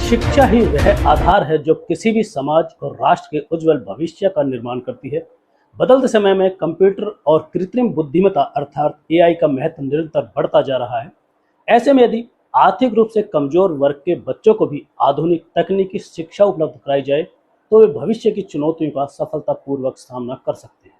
शिक्षा ही वह आधार है जो किसी भी समाज और राष्ट्र के उज्जवल भविष्य का निर्माण करती है। बदलते समय में कंप्यूटर और कृत्रिम बुद्धिमत्ता अर्थात एआई का महत्व निरंतर बढ़ता जा रहा है। ऐसे में यदि आर्थिक रूप से कमजोर वर्ग के बच्चों को भी आधुनिक तकनीकी शिक्षा उपलब्ध कराई जाए तो वे भविष्य की चुनौतियों का सफलतापूर्वक सामना कर सकते हैं।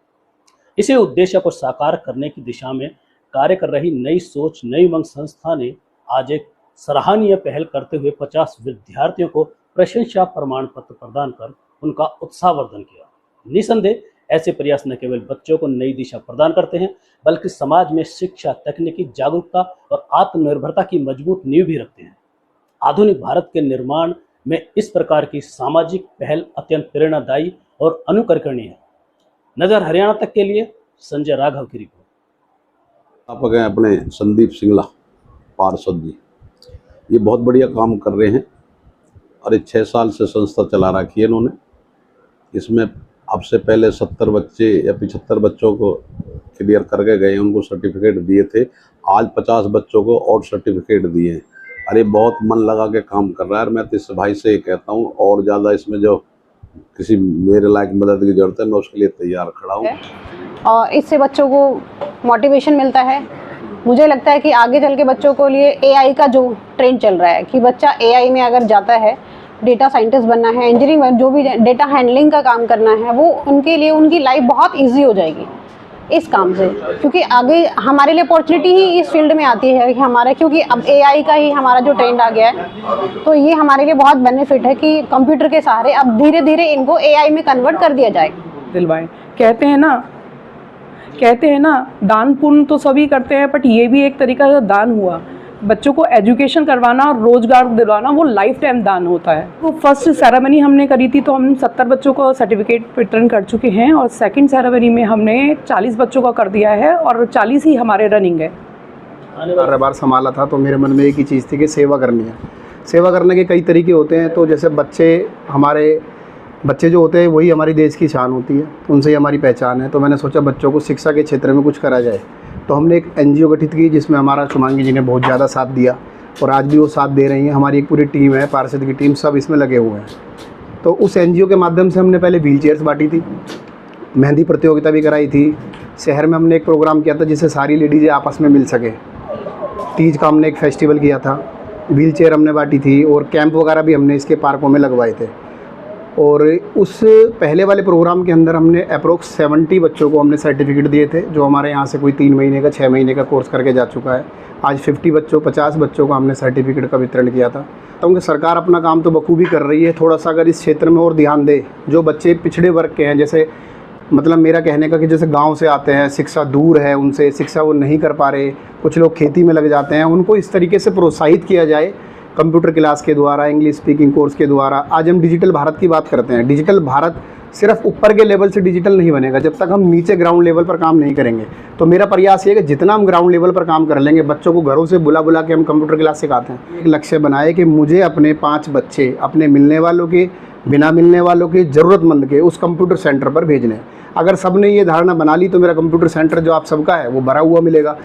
इसी उद्देश्य को साकार करने की दिशा में कार्य कर रही नई सोच नई उमंग संस्था ने आज एक सराहनीय पहल करते हुए 50 विद्यार्थियों को प्रशंसा प्रमाण पत्र प्रदान कर उनका उत्साहवर्धन किया। निसंदेह ऐसे प्रयास न केवल बच्चों को नई दिशा प्रदान करते हैं बल्कि समाज में शिक्षा, तकनीकी जागरूकता और आत्मनिर्भरता की मजबूत नींव भी रखते हैं। आधुनिक भारत के निर्माण में इस प्रकार की सामाजिक पहल अत्यंत प्रेरणादायी और अनुकरणीय है। नजर हरियाणा तक के लिए संजय राघव की रिपोर्ट। आप गए अपने संदीप सिंगला पार्षद जी, ये बहुत बढ़िया काम कर रहे हैं और 6 साल से संस्था चला रखी है इन्होंने। इसमें अब से पहले 70 बच्चे या 75 बच्चों को क्लियर करके गए, उनको सर्टिफिकेट दिए थे। आज 50 बच्चों को और सर्टिफिकेट दिए हैं। अरे बहुत मन लगा के काम कर रहा है। मैं तो इस भाई से ये कहता हूँ और ज़्यादा इसमें जो किसी मेरे लायक मदद की जरूरत है मैं उसके लिए तैयार खड़ा हूँ। और इससे बच्चों को मोटिवेशन मिलता है। मुझे लगता है कि आगे चल के बच्चों को लिए एआई का जो ट्रेंड चल रहा है कि बच्चा एआई में अगर जाता है, डेटा साइंटिस्ट बनना है, इंजीनियरिंग, जो भी डेटा हैंडलिंग का काम करना है, वो उनके लिए उनकी लाइफ बहुत इजी हो जाएगी इस काम से। क्योंकि आगे हमारे लिए अपॉर्चुनिटी ही इस फील्ड में आती है कि हमारे, क्योंकि अब एआई का ही हमारा जो ट्रेंड आ गया है, तो ये हमारे लिए बहुत बेनिफिट है कि कंप्यूटर के सहारे अब धीरे धीरे इनको एआई में कन्वर्ट कर दिया जाए। दिलवाएं। कहते हैं ना दान पुण्य तो सभी करते हैं, बट ये भी एक तरीका का दान हुआ। बच्चों को एजुकेशन करवाना और रोजगार दिलवाना वो लाइफ टाइम दान होता है। तो फर्स्ट सेरेमनी हमने करी थी तो हम 70 बच्चों को सर्टिफिकेट वितरण कर चुके हैं और सेकंड सेरेमनी में हमने 40 बच्चों का कर दिया है और 40 ही हमारे रनिंग है। बार संभाला था तो मेरे मन में एक ही चीज़ थी कि सेवा करनी है। सेवा करने के कई तरीके होते हैं। तो जैसे बच्चे जो होते हैं वही हमारी देश की शान होती है, उनसे ही हमारी पहचान है। तो मैंने सोचा बच्चों को शिक्षा के क्षेत्र में कुछ करा जाए। तो हमने एक एनजीओ गठित की जिसमें हमारा शुभांगी जी ने बहुत ज़्यादा साथ दिया और आज भी वो साथ दे रही हैं। हमारी एक पूरी टीम है, पार्षद की टीम, सब इसमें लगे हुए हैं। तो उस एनजीओ के माध्यम से हमने पहले व्हील चेयर्स बांटी थी, मेहंदी प्रतियोगिता भी कराई थी। शहर में हमने एक प्रोग्राम किया था जिससे सारी लेडीज़ें आपस में मिल सके। तीज का हमने एक फेस्टिवल किया था, व्हील चेयर हमने बांटी थी और कैंप वगैरह भी हमने इसके पार्कों में लगवाए थे। और उस पहले वाले प्रोग्राम के अंदर हमने अप्रोक्स 70 बच्चों को हमने सर्टिफिकेट दिए थे, जो हमारे यहाँ से कोई 3 महीने का 6 महीने का कोर्स करके जा चुका है। आज 50 बच्चों को हमने सर्टिफिकेट का वितरण किया था। तो उनकी सरकार अपना काम तो बखूबी कर रही है। थोड़ा सा अगर इस क्षेत्र में और ध्यान दे, जो बच्चे पिछड़े वर्ग के हैं, जैसे मतलब मेरा कहने का कि जैसे गाँव से आते हैं, शिक्षा दूर है उनसे, शिक्षा वो नहीं कर पा रहे, कुछ लोग खेती में लग जाते हैं, उनको इस तरीके से प्रोत्साहित किया जाए कंप्यूटर क्लास के द्वारा, इंग्लिश स्पीकिंग कोर्स के द्वारा। आज हम डिजिटल भारत की बात करते हैं। डिजिटल भारत सिर्फ ऊपर के लेवल से डिजिटल नहीं बनेगा जब तक हम नीचे ग्राउंड लेवल पर काम नहीं करेंगे। तो मेरा प्रयास ये है कि जितना हम ग्राउंड लेवल पर काम कर लेंगे, बच्चों को घरों से बुला के हम कंप्यूटर क्लास सिखाते हैं। एक लक्ष्य बनाए कि मुझे अपने 5 बच्चे अपने मिलने वालों के, बिना मिलने वालों के, ज़रूरतमंद के उस कंप्यूटर सेंटर पर भेजने। अगर सबने ये धारणा बना ली तो मेरा कंप्यूटर सेंटर जो आप सबका है वो भरा हुआ मिलेगा।